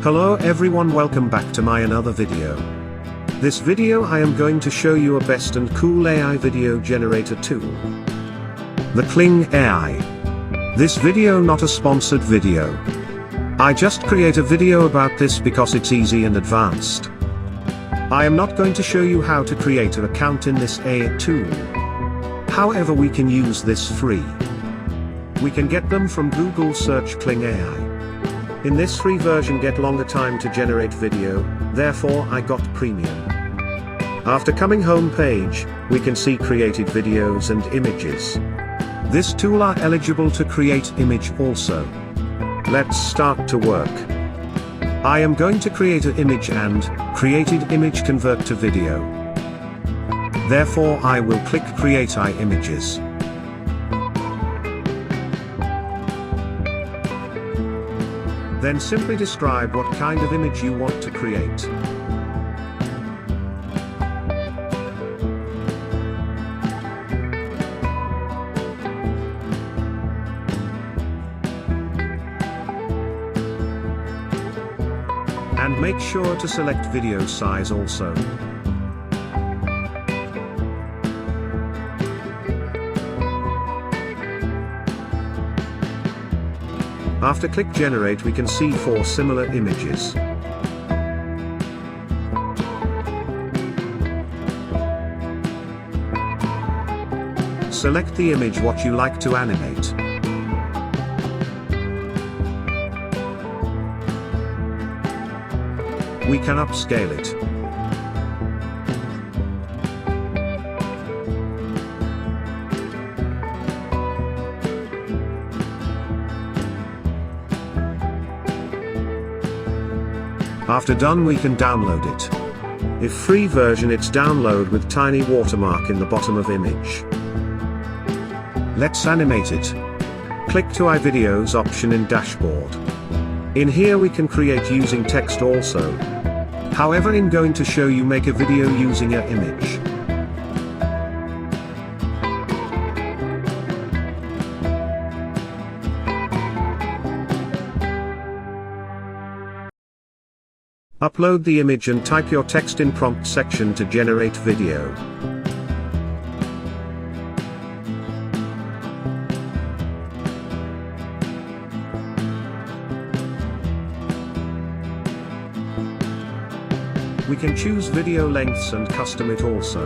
Hello everyone, welcome back to my another video. This video I am going to show you a best and cool AI video generator tool. The Kling AI. This video not a sponsored video. I just create a video about this because it's easy and advanced. I am not going to show you how to create an account in this AI tool. However, we can use this free. We can get them from Google search Kling AI. In this free version get longer time to generate video, therefore I got premium. After coming home page, we can see created videos and images. This tool are eligible to create image also. Let's start to work. I am going to create an image and created image convert to video. Therefore I will click create images. Then simply describe what kind of image you want to create. And make sure to select video size also. After click generate we can see 4 similar images. Select the image what you like to animate. We can upscale it. After done we can download it. If free version it's download with tiny watermark in the bottom of image. Let's animate it. Click to iVideos option in dashboard. In here we can create using text also. However, in going to show you make a video using a image. Upload the image and type your text in prompt section to generate video. We can choose video lengths and custom it also.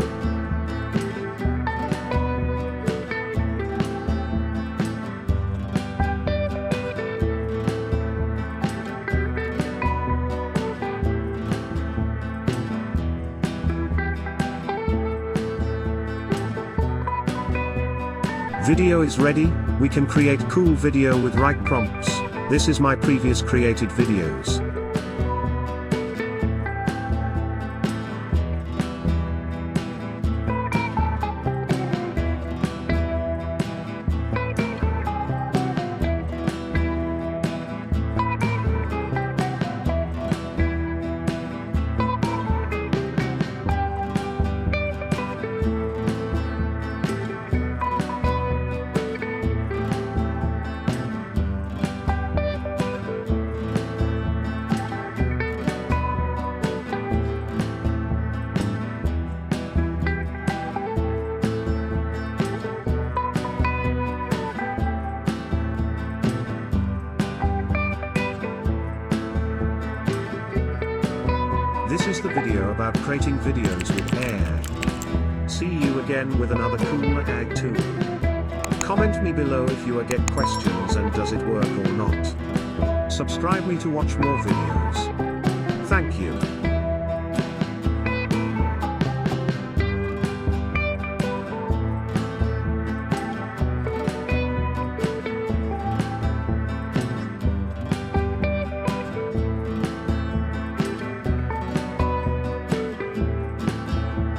Video is ready, we can create cool video with right prompts. This is my previous created videos. This is the video about creating videos with AI. See you again with another cool AI tool. Comment me below if you get questions and does it work or not. Subscribe me to watch more videos. Thank you.